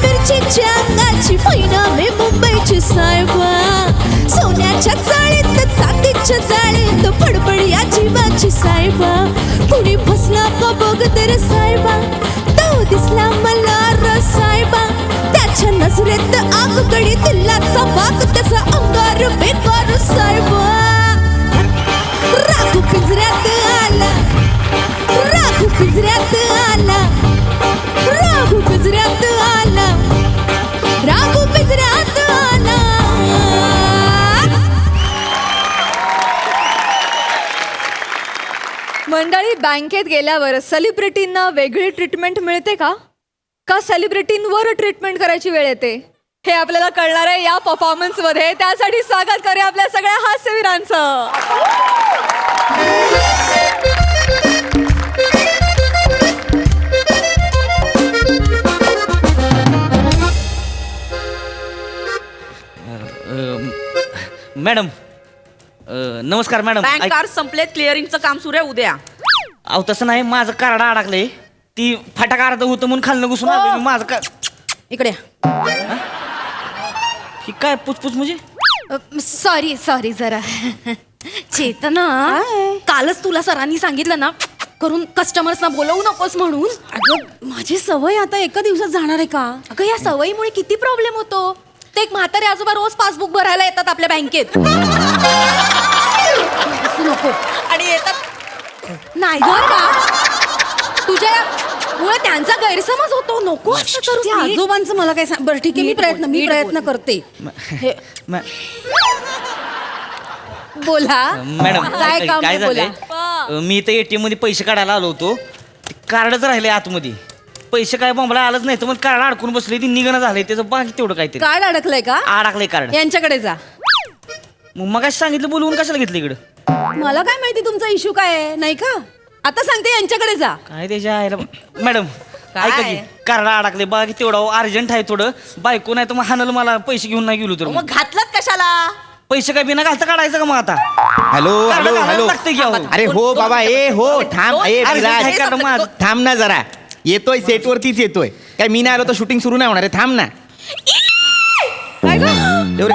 मिरचीच्या अंगाची पैना मी मुंबईची साहेबा सोन्याच्या चाळीत चांदीच्या जाळीत फडफडिया जीवाची साहेबा कुणी फसला का बघ तर साहेबा तो दिसला मला र साहेबा त्याच्या नजरेत आगकडे दिलाचा बाग त्याचा अंगार बेकार साहेबा राखू पिंजऱ्यात आला राखू पिंजऱ्यात आला राघू पिंजऱ्यात आला राघू पिंजऱ्यात आला. मंडळी, बँकेत गेल्यावर सेलिब्रिटींना वेगळी ट्रीटमेंट मिळते का सेलिब्रिटींवर ट्रीटमेंट करायची वेळ येते हे आपल्याला कळणार आहे या परफॉर्मन्स मध्ये. त्यासाठी स्वागत करूया आपल्या सगळ्या हास्यवीरांचं. मॅडम नमस्कार मॅडम. बँक कार्ड संपले, क्लिअरिंगचं काम सुरू आहे उद्या. अहो तसं नाही, माझं कार्ड अडकलंय. ती फाटा कार्ड होतं म्हणून खाल्लं घुसून आलो मी. माझं इकडे ही काय पुचपुच म्हणजे सॉरी जरा चेतना कालच तुला सरांनी सांगितलं ना करून कस्टमर्सना बोलवू नकोस म्हणून. अगं माझी सवय आता एका दिवसात जाणार आहे का? अगं या सवयीमुळे किती प्रॉब्लेम होतो. ते एक म्हातारे आजोबा रोज पासबुक भरायला येतात आपल्या बँकेत. असं नको. आणि येतात नाही गर का तुझ्या मुळे त्यांचा गैरसमज होतो. नको असं करू. त्या आजोबांचं मला काय सांग. बरं ठीक आहे, मी प्रयत्न करते. बोला मॅडम काय काम काय आहे, बोला. झालंय, मी इथं ATM मध्ये पैसे काढायला आलो होतो. ते कार्डच राहिले आतमध्ये. पैसे काय बॉम्बला आलंच नाही तर मग कार्ड अडकून बसले. ती निघणं झालंय त्याचं बाकी तेवढं काहीतरी कार्ड अडकलंय का? अडकलंय कार्ड. यांच्याकडे जा. मग सांगितलं बोलवून कशाला घेतलं इकडं? मला काय माहिती तुमचा इश्यू काय आहे, नाही का? आता सांगते यांच्याकडे जा. काय त्याच्या आहे मॅडम ऐका की कार्ड अडकले बाकी तेवढं अर्जंट आहे थोडं. बायको नाही तर मग हाणलं मला. पैसे घेऊन नाही गेलो तर मग घातलात कशाला? पैसे काय बिना घालता काढायचं का मग आता? Hello hello hello. लागते की अहो. अरे हो बाबा, ए हो थांब. ए अरे, विराज, काय करणार मग? थांब ना जरा. येतोय सेटवरतीच येतोय. काय मी नाही आलो तर शूटिंग सुरू नाही होणार आहे. थांब ना. काय ग? एवढे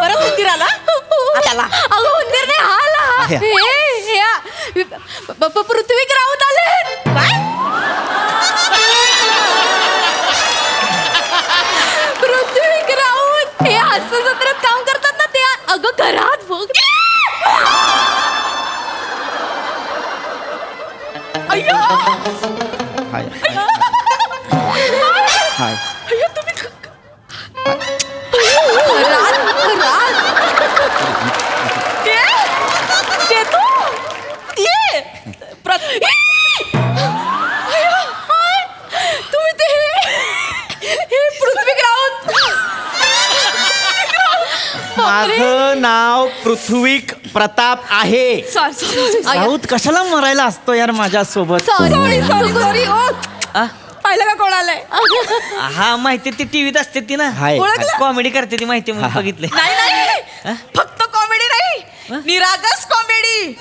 परत उंदीर आला? त्याला अगं उंदीर नाही हा आला. हे. पृथ्वीक राऊत आले. काय? पृथ्वीक राऊत हे हास्य जत्रेत काम करतात ना ते. अगं घरात बघ. अय्यो! हाय हाय. अय्यो, तुम्ही ते तू ये तुम्ही ते हे पृथ्वीक राऊत. माझं नाव पृथ्वीक प्रताप आहे. राऊत कशाला मरायला असतो यार माझ्यासोबत? सॉरी पाहिलं का कोण आलंय? हा माहिती ती टीव्हीत असते ती ना. हाय. कॉमेडी करते ती माहिती म्हणून बघितले. नाही फक्त कॉमेडी नाही, निरागस comedy.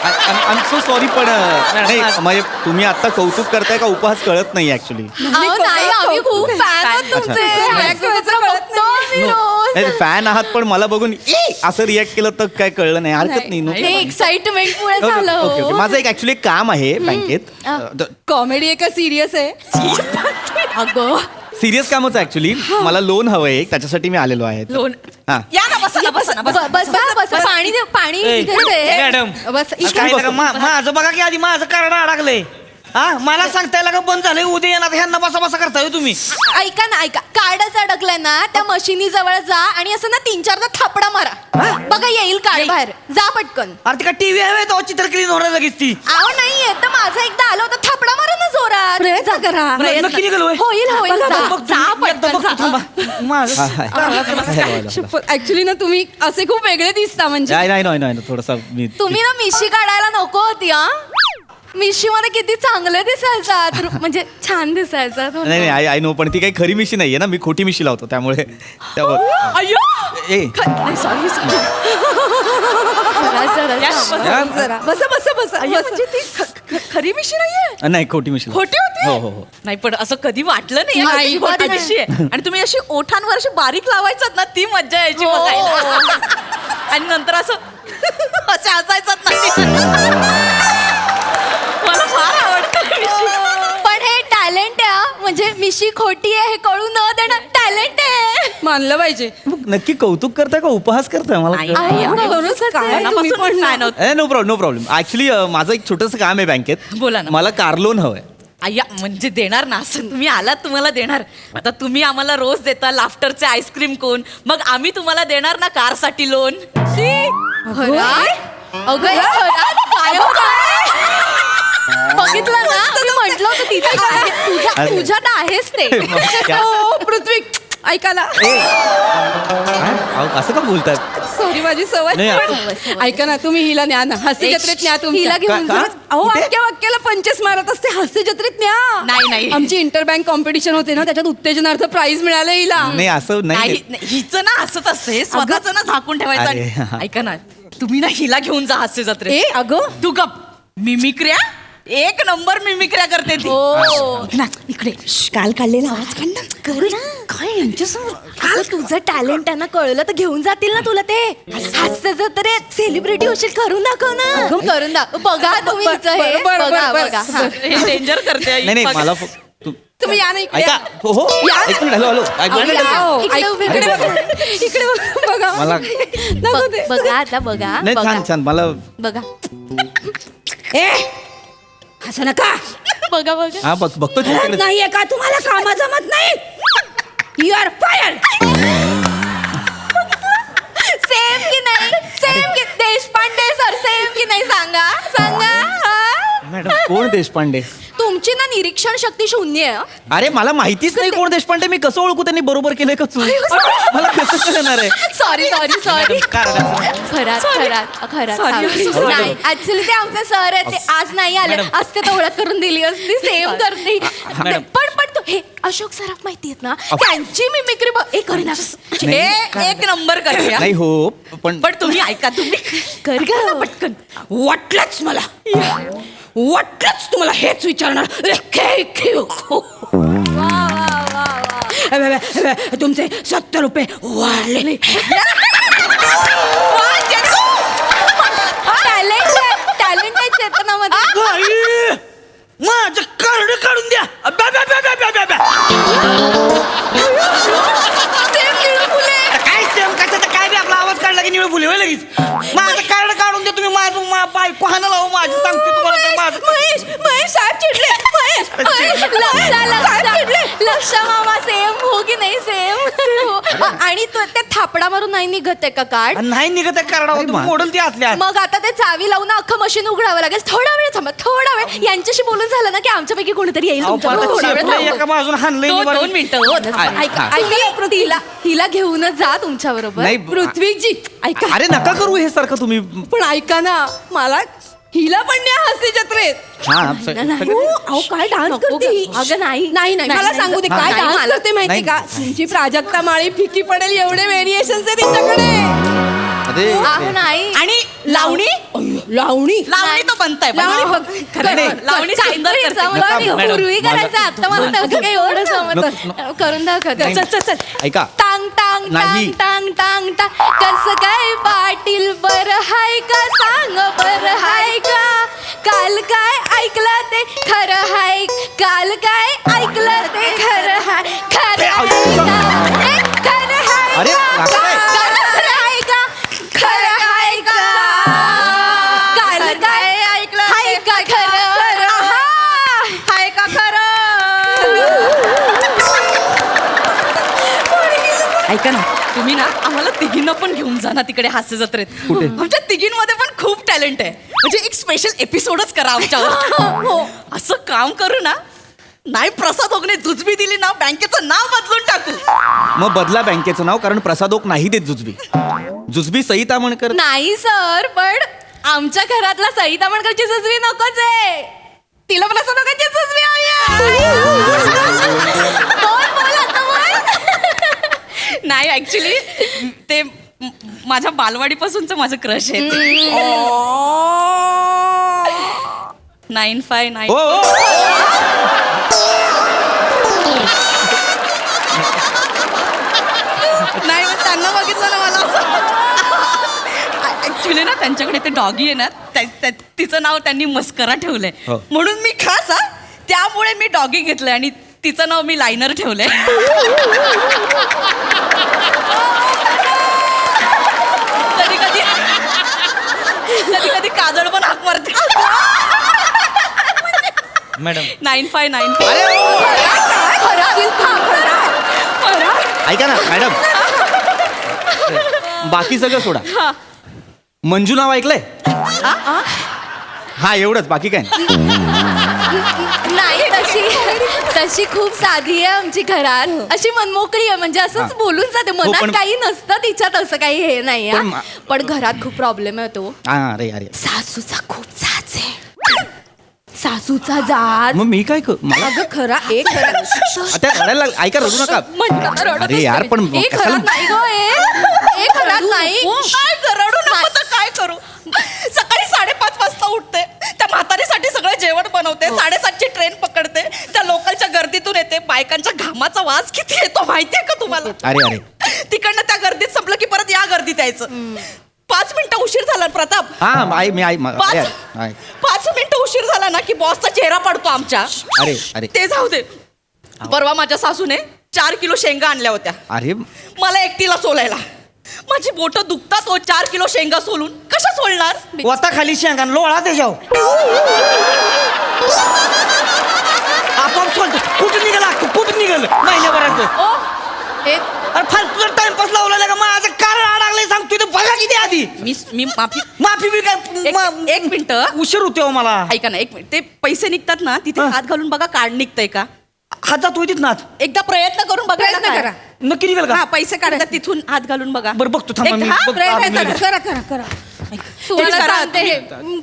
I am so sorry पण नाही, म्हणजे तुम्ही आता कौतुक करताय का उपहास कळत नाही ऍक्च्युली. नाही आम्ही खूप फॅन आहोत तुमचे. हास्य जत्रा बघतो आम्ही रोज. फॅन आहात पण मला बघून असं रिॲक्ट केलं तर काय कळलं नाही. हरकत नाही. हे एक्साइटमेंट मुळे ओके झालं. Okay okay. माझं एक ऍक्च्युली काम आहे बँकेत. कॉमेडी आहे का सिरियस आहे? अगं सिरियस कामच आहे ऍक्च्युली. मला लोन हवंय एक, त्याच्यासाठी मी आलेलो आहे. लोन. हा. या ना, बसा ना, बसा ना, बसा. बस पाणी दे पाणी ए, इथे दे. मॅडम बस काय नका, माझं बघा की आधी माझं कार्ड अडकलंय. हा मला सांगताय का बंद झालंय उद्या येणार ह्यांना बसा बसा करताय तुम्ही. ऐका ना ऐका. कार्डच अडकलंय ना त्या मशिनी जवळ जा आणि असं ना 3-4दा थापडा मारा. बघा येईल कार्ड बाहेर. जा पटकन. अरे ती का टीव्ही आहे तो चित्र क्लीन होणार लगेच ती. आव नाहीये तर माझं एकदा आलं होतं. थापडा मारा ना जोरात. प्रयत्न करा. नक्की निघालोय. होईल होईल. बघा, जा. बघ, जा तुम्ही एकदा पटकन बघतो, जा. थांबा. माझं ऍक्च्युली ना तुम्ही असे खूप वेगळे दिसता. म्हणजे नाही थोडासा मी तुम्ही ना मिशी काढायला नको होती हा. मिशी मध्ये किती चांगलं दिसायचा. म्हणजे छान दिसायचा. नाही आय नो, पण ती काही खरी मिशी नाहीये ना. मी खोटी मिशी लावतो त्यामुळे अय्यो! ए सॉरी जरा बसा बसा बसा. म्हणजे ती खरी मिशी नाहीये? नाही खोटी मिशी. खोटी होती? हो हो हो. नाही पण असं कधी वाटलं नाही नाही, अशी खोटी अजिबात मिशी आहे. आणि तुम्ही अशी ओठांवर अशी बारीक लावायचात ना, ती मज्जा यायची हो. बघायला. आणि नंतर असं असे हसायचात ना. मला फार आवडतं मिशी. पण हे टॅलेंट आहे हा. म्हणजे मिशी खोटी आहे हे कळू न देणं टॅलेंट आहे. मानलं पाहिजे. मग नक्की कौतुक करताय का उपहास करताय मला नाही, कळत नाही, नाही. नाही. बरोबर काय आहे. तुम्ही पण fan आहोत. नो प्रॉब्लेम ऍक्च्युली माझं एक छोटंसं काम आहे बँकेत. बोला ना. मला कार लोन हवंय. आया म्हणजे देणार ना, असं तुम्ही आलात तुम्हाला देणार. आता तुम्ही आम्हाला रोज देता लाफ्टरचे आईस्क्रीम कोन, मग आम्ही तुम्हाला देणार ना कारसाठी लोन. अगं हे खरं? काय हो काय? बघितलं ना मी म्हटलं होतं तिथे काय तुझ्यात आहेच ते. मग क्या- हो, पृथ्वी ऐका ना. काय? अहो, असं का बोलताय? सॉरी माझी नाही, सवय. ऐका ना, तुम्ही हिला न्या ना, हास्य जत्रेत न्या तुम्ही. हिला घेऊन का- जा. का? अहो कुठे? अख्ख्या वाक्याला पंचेस मारत असते, हास्य जत्रेत न्या. नाही. आमची इंटर बँक कॉम्पिटिशन होते ना, त्याच्यात उत्तेजनार्थ प्राइज मिळालं हिला. नाही असं नाही. हिचं ना असंच असते, स्वतःच ना झाकून अरे. ठेवायचं. ऐका ना, तुम्ही ना हिला घेऊन जा हास्य जत्रेत. अगं तू गप. मिमिक्र्या एक नंबर मिमिक्र्या करते ती. ना इकडे काल काढलेला आवाज काढ ना. काय यांच्यासमोर काल तुझं टॅलेंट आहे ना कळलं तर घेऊन जातील ना तुला ते. हास्य जत्रे सेलिब्रिटी होशील करून दाखव ना. करून दाखव. बघा तुम्ही हिचं हे. बघा, बघा. हा. डेंजर करते. नाही मला तुम्ही या ना इकडे. ऐका हो या. एक मिनिट. हॅलो या. इकडे उभे इकडे करा. बघा. इकडे बघा. मला नको ते. बघा आता बघा. नाही बघा. छान मला बघा असं नका. बघा हा बघतो तिकडे. नाहीये का तुम्हाला काम जमत नाही? You R fire. सेम की नाही सेम की देशपांडे सर सेम की नाही सांगा हा? मॅडम कोण देशपांडे? तुमची ना निरीक्षण शक्ती शून्य आहे. अरे मला माहितीच नाही कोण देशपांडे. मी कसं ओळखू त्यांनी बरोबर केलंय का चूक? मला कसं कळणार आहे? सॉरी मॅडम, खरात नाही ऍक्च्युली ते आमचे सर आहेत ते आज नाही आले मॅडम. असते तर ओळख करून दिली असती सेम करते. मॅडम. पण तू हे अशोक सराफ माहिती आहेत ना त्यांची मिमिक्री करीना एक नंबर कर. नाही हो पण तुम्ही ऐका, तुम्ही कर ग. पटकन. वाटलंच मला, वाटलंच तुम्हाला हेच विचारणार. तुमचे 70 रुपये वाढले. टॅलेंट आहे चेतनामध्ये. माझं कार्ड काढून द्या. काय सेम कशाचं काय बी आपला आवाज काढला की निळ फुले होय लगेच. माझं कार्ड काढून द्या तुम्ही. माझं बायको हाना लावू माझी सांगते तुम्हाला तर माझं. महेश साहेब चिडले. लक्ष मामा सेम हो की नाही सेम. आणि ते थापडा मारून नाही निघत आहे का कार्ड. नाही निघत कार्ड मोडून ती आतल्या आत. मग आता ते चावी लावून अख्खं मशीन उघडावं लागेल. थोडा वेळ थांबा थोडा वेळ. यांच्याशी बोलून झालं ना की आमच्यापैकी कोणीतरी येईल अहो, पण आता तुमच्याकडे. थोडा वेळ चेपलंय थांबा. एका बाजून हाणलंय दोन निवारण. मिनिटं. हिला घेऊनच जा तुमच्या बरोबर. नाही पृथ्वीजी ऐका. अरे नका करू हे सारखं तुम्ही. पण ऐका ना, मला हिला पण न्या हास्य जत्रेत. हा अहो काय डान्स करते ही? अगं नाही नाही मला सांगू दे काय नाही, डान्स मला- करते माहिती नाही. का? तुमची प्राजक्ता माळी फिकी पडेल एवढे व्हेरिएशन आहे तिच्याकडे. अरे अहो नाही. आणि लावणी लावणी नाही. तो बनताय लावणी खरं नाही. लावणी सुंदर काहीतरी करते. जमलं नाही. मॅडम, पूर्वी करायचं आता मला तसं काही एवढं जमत करून दाखवते. चल. ऐका टांग टांग नाही. टांग टांग टांग कसं काय पाटील बरं हाय का सांग बरं हाय का. काल काय ऐकलं ते खरं हाय. काल काय ऐकलं ते खरं हाय. खरं हाय का? ए, खरं हाय अरे, का? असं काय? खरं हाय का? खरं हाय का? काल काय ऐकलं हाय का खरं हाय का खरं. ऐका ना, तुम्ही ना आम्हाला तिघींना पण घेऊन जा ना तिकडे हास्य जत्रेत. आमच्या तिघींमध्ये पण खूप टॅलेंट आहे. म्हणजे एक स्पेशल एपिसोडच करा आमच्यावर. हो असं काम करू ना. नाही प्रसाद ओकने जुजबी दिली ना बँकेचं नाव बदलून टाकू. मग बदला बँकेचं नाव कारण प्रसादोक नाही देत जुजबी सई तामणकर. नाही सर पण आमच्या घरातला सई तामणकरची सुचवी नकोच आहे. तिला पण असं नकोची सुचवी नाही ऍक्च्युली ते माझ्या बालवाडीपासूनच माझं क्रश आहे. 959. ओ नाही मग त्यांना बघितलं ना मला असं ऍक्च्युली ना त्यांच्याकडे ते डॉगी आहे ना तिचं नाव त्यांनी मस्करा ठेवलंय हो. म्हणून मी खास त्यामुळे मी डॉगी घेतलंय आणि तिचं नाव मी लायनर ठेवलंय. कधी कधी कधी कधी काजळ पण हाक मारते. मॅडम 9595. ऐका ना मॅडम, बाकी सगळं सोडा. मंजू नाव ऐकलंय? हा एवढंच, बाकी काय नाही तशी खूप साधी आहे आमची घरात, अशी मनमोकळी आहे, म्हणजे असंच बोलून जाते, मनात पण- काही नसतं तिच्यात, असं काही हे नाही पण- हा. पण घरात खूप प्रॉब्लेम आहे तो. अरे अरे सासूचा खूप जाच आहे, सासूचा जाच. मग मी काय मला अगं खरा एक खरा आता रडायला ऐका, रडू नका. म्हणतात रडत अरे यार, असते. पण एक कशाला- घरात नाही गं, एक घरात नाही. काय रडू नको तर काय करू. सकाळी 5:30 वाजता उठते, त्या म्हातारीसाठी सगळं जेवण बनवते, 7:30ची ट्रेन पकडते, त्या लोकलच्या गर्दीतून येते, बायकांच्या घामाचा वास किती येतो माहितीये का तुम्हाला. अरे अरे तिकडनं त्या गर्दीत संपलं की परत या गर्दीत यायचं. 5 मिनिटं उशीर झाला ना, प्रताप. हा मी 5 मिनिटं उशीर झाला ना की बॉसचा चेहरा पडतो आमच्या. अरे अरे ते जाऊ दे. परवा माझ्या सासूने 4 किलो शेंगा आणल्या होत्या अरे मला एकटीला सोलायला. माझी बोटं दुखतात, 4 किलो शेंगा सोलून कशा सोलणार. वता खाली शेंगा लोळा त्याच्यावर आपोआप सोडतो. कुठं निघाला कुठं निघाल महिन्याभरात. अरे फालतू टाइमपास लावला का माझं कारण अडकलंय सांगतो ते बघा किती आधी. मी माफी माफी बी काय एक मिनिट उशीर होते हो मला. ऐका ना, एक मिनिट. ते पैसे निघतात ना तिथे हात घालून बघा, कार्ड निघतंय का. हात जात होतीत ना. एकदा प्रयत्न करून बघायला प्रयत्न काय? करा. नक्की निघाल हा, का? पैसे काढतात तिथून हात घालून बघा. बरं बघतो थांबा मी हा, बघतो. प्रयत्न आम्ही करा, करा करा करा. तुम्हाला करा, सांगते,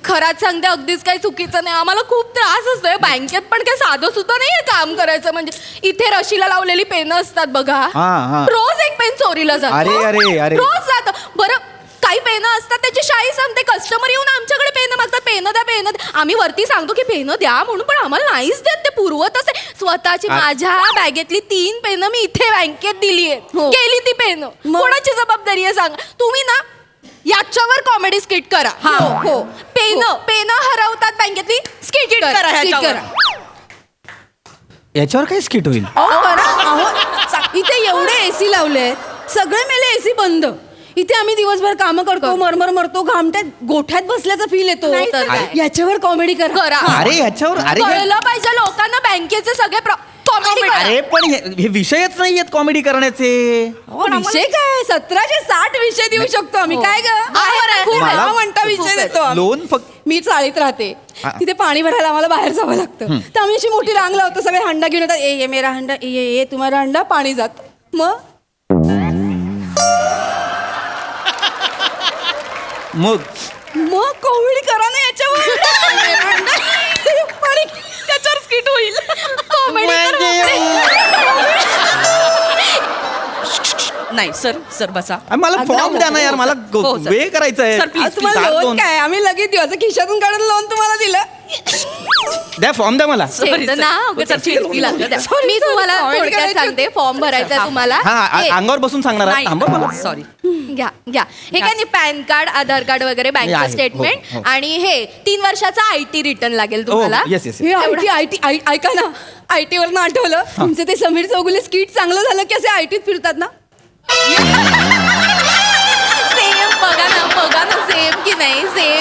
खरात सांगते, अगदीच काही चुकीचं नाही. आम्हाला खूप त्रास असतोय बँकेत, पण काही साधं सुद्धा नाहीये काम करायचं. म्हणजे इथे रशीला लावलेली पेनं असतात बघा, हा. रोज एक पेन चोरीला जातो. अरे, अरे, अरे. रोज जातं. बरं काही पेनं असतात त्याची शाई सांगते, कस्टमर येऊन आमच्याकडे पेनं मागतात, पेनं द्या पेनं द्या. आम्ही वरती सांगतो की पेनं द्या म्हणून, पण आम्हाला नाहीच देत. ते पुरवतच आहे. स्वतःची माझ्या बॅगेतली 3 पेनं मी इथे बँकेत दिली आहेत. गेली ती पेनं. कोणाची जबाबदारी आहे सांगा तुम्ही ना. याच्यावर कॉमेडी स्किट करा. हो पेनं हरवतात बँकेतली, स्किट करा ह्याच्यावर. याच्यावर काय स्किट होईल? इथे एवढे एसी लावले, सगळे मेले एसी बंद. इथे आम्ही दिवसभर काम करतो, मरमर मरतो, घामट्यात गोठ्यात बसल्याचा फील येतो. तर काय? याच्यावर कॉमेडी करा. अरे याच्यावर अरे कळलं पाहिजे लोकांना बँकेचे सगळे कॉमेडी करा. अरे पण हे विषयच नाही आहेत कॉमेडी करण्याचे. विषय काय 17चे 60 विषय देऊ शकतो आम्ही. काय खूप मला- दहा मिनिटं विषय देतो आम्ही. लोन फक्त मी चाळीत राहते, तिथे पाणी भरायला आम्हाला बाहेर जावं लागतं. तर आम्ही अशी मोठी रांग लावतो, सगळे हंडा घेऊन येतात. ये मेरा हंडा, ये तुम्हाला हंडा, पाणी जात. मग मग कॉमेडी करा ना याच्यावर. पाणी त्याच्यावर स्किट होईल. नाही सर बसा. मला फॉर्म द्या ना यार, मला हो, सर. वे करायचं आहे. सर, please, तुम्हाला लोन काय, आम्ही लगेच देऊ. असं खिशातून काढून लोन तुम्हाला दिलं. द्या फॉर्म द्या मला. Sorry, sir. मी तुम्हाला थोडक्यात सांगते. फॉर्म भरायचा आहे तुम्हाला. हा अंगावर बसून सांगणार आहे. थांबा मला. सॉरी. घ्या हे काय नाही, पॅन कार्ड, आधार कार्ड वगैरे, आहे, बँक हो, स्टेटमेंट हो. आणि हे 3 वर्षाचा IT रिटर्न लागेल तुम्हाला. Yes yes. IT ऐका ना, IT वरनं आठवलं तुमचं ते समीर चौगुले स्किट चांगलं झालं की असे ITत फिरतात ना. सेम बघा ना सेम की नाही सेम.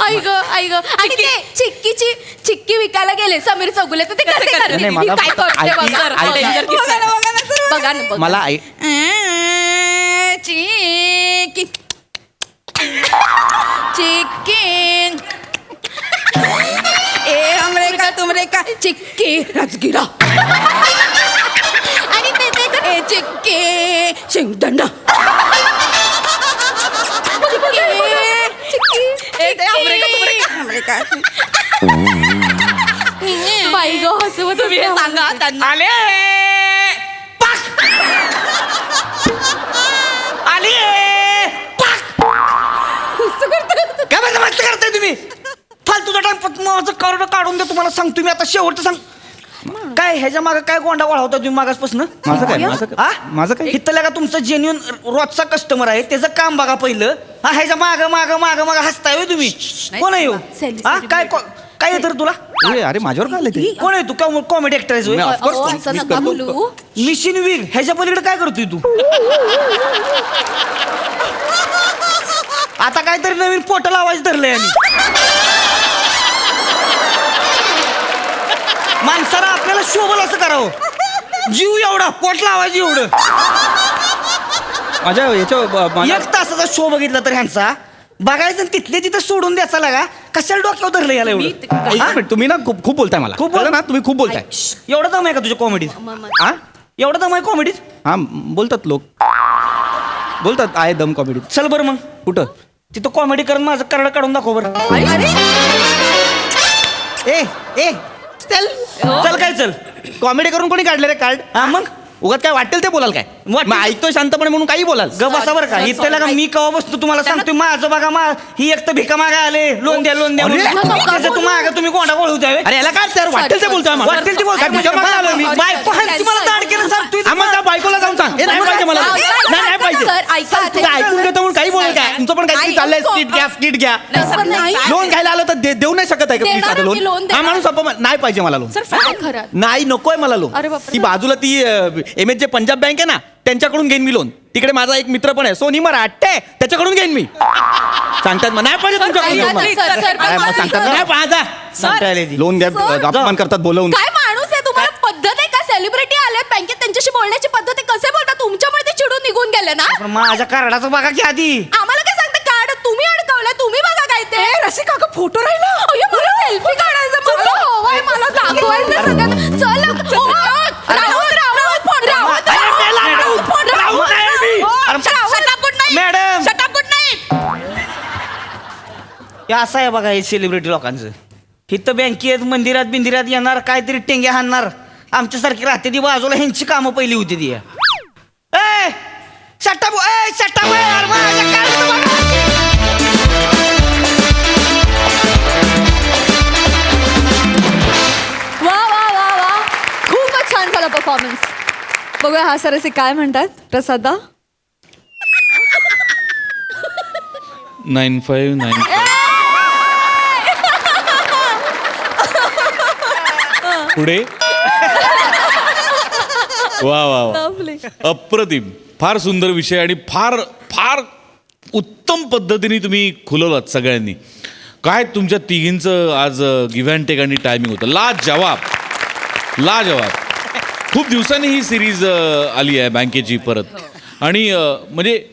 ऐक आणि ते चिक्की विकायला गेले समीर चौगुले, तर ते कसे करतील? नाही, मला काय करते ऐक- बघा. ऐक- बघा ना. मला चिकन ए हमरे का तुमरे का चिक्की राजगिरा आणि ते चिक्की शेंगदाणा. बाई ग हसवत तुम्ही हे सांगा त्यांना. आले पाक आले पाक काय म्हणता तुम्हाला सांगतो मी आता शेवटचं सांग काय ह्याच्या मागे काय गोंडा गोळा होता तुम्ही मागासपासून माझं काय हिथल्या का तुमचं जेन्युन रोजचा कस्टमर आहे त्याचं काम बघा पहिलं हा ह्याच्या माग माग माग माग हसताय होय तुम्ही कोण आहे हो? हा काय काय येतं रे तुला अरे माझ्यावर काय आलं ते कोण आहे तू कॉमेडी ऍक्टर आहेस होय? अहो, असं नका बोलू मिशन वीर ह्याच्या पलीकडे काय करतोय तू आता काहीतरी नवीन पोटल आवाज धरलाय आणि माणसाला आपल्याला शोभल असं करावं जीव एवढा पोटला आवाज एवढं माझ्या याच्या एक तासाचा शो बघितला तर ह्यांचा बघायचं आणि तिथले तिथं सोडून द्यायचा लागा कशाला डोक्यावर धरलं याला एवढं तुम्ही ना खूप बोलताय मला खूप कळलं ना तुम्ही खूप बोलताय एवढा दम आहे का तुझ्या कॉमेडीत हा एवढा दम आहे कॉमेडीत हा बोलतात लोक बोलतात आहे दम कॉमेडी चल बरं मग कुठं तिथं कॉमेडी करून माझं करड काढून दाखव बरं ए ए चल चल काय चल कॉमेडी करून कोणी काढले रे कार्ड हा मग उगाच काय वाटेल ते बोलाल काय वाटेल. मग ऐकतोय शांतपणे म्हणून काही बोलाल ग बसा बरं का इथं का मी कवा बसतो तुम्हाला सांगतो माझं बघा ही एक तर भिका मागा आले लोन द्या अरे. त्याचं तुम्ही कोणा बोलू द्यावे अरे याला काय सर वाटेल ते बोलतोय आम्हाला. वाटेल ते बोलतोय. काय तुझ्या मागं आलोय मी? बायको ह्यांची मला दाड केलं सांगतोय आम्हाला त्या बायकोला जाऊन सांग हे नाही पाहिजे मला नाही पाहिजे सर ऐका तुझं ऐकून घेतो म्हणून काही बोलेल काय तुमचं पण काहीतरी चाललंय स्किट घ्या सर, नाही. लोन घ्यायला आलं तर देऊ नाही शकत आहे का देणार साधं आम्ही लोन loan देणार. हा माणूस नाही पाहिजे मला लोन सर काय खरं नाही नकोय मला लोन अरे बापरे. ती बाजूला ती M H J Punjab bank आहे ना त्यांच्याकडून घेईन मी लोन तिकडे माझा एक मित्र पण आहे सोनी मराठे त्याच्याकडून घेईन मी सांगतात मग नाही पाहिजे तुमच्याकडून लोन मला. सर, सर, काय मग सांगतात नाही पाहा सांगता आले ती. लोन द्या सर. अपमान करतात बोलवून काय माणूस आहे तुम्हाला पद्धत आहे का सेलिब्रिटी आले बँकेत त्यांच्याशी बोलण्याची पद्धत आहे कसे बोलता तुमच्यामुळे ते चिडून निघून गेले ना पण माझ्या कार्डाचं बघा की आधी आम्हाला काय सांगता कार्ड तुम्ही अडकवलं तुम्ही बघा काय ते रसिका का फोटो राहिला अय्यो मला सेल्फी काढायचं मला हवंय मला दाखवायचं सगळ्यांना चल मॅडम हे असं आहे बघा हे सेलिब्रिटी लोकांचं इथं बँकेत मंदिरात बिंदिरात येणार काहीतरी टेंग्या हाणणार आमच्यासारखी राहते ती बाजूला ह्यांची कामं पहिली होती ती ए शटाप यार माझ्या कार्डाचं बघा. वा वा वा वा खूपच छान झाला परफॉर्मन्स बघूया हा सर असे काय म्हणतात प्रसादा 9595 पुढे वा वा वा अप्रतिम फार सुंदर विषय आणि फार फार उत्तम पद्धतीने तुम्ही खुलवलात सगळ्यांनी काय तुमच्या तिघींचं आज गिव्ह अँड टेक आणि टायमिंग होतं लाजवाब खूप दिवसांनी ही सिरीज आली आहे बँकेची परत आणि म्हणजे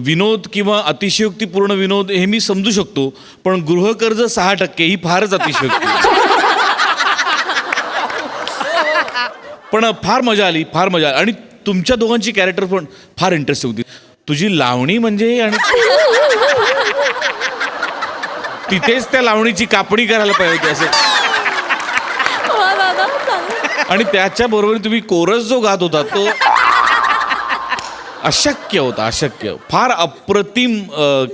विनोद किंवा अतिशयोक्तीपूर्ण विनोद हे मी समजू शकतो पण गृहकर्ज 6% ही फारच अतिशयोक्ती पण फार मजा आली आणि तुमच्या दोघांची कॅरेक्टर पण फार इंटरेस्टिंग होती तुझी लावणी म्हणजे आणि तिथेच त्या लावणीची कापणी करायला पाहिजे होती असं आणि त्याच्या बरोबर तुम्ही कोरस जो गात होता तो अशक्य होता फार अप्रतिम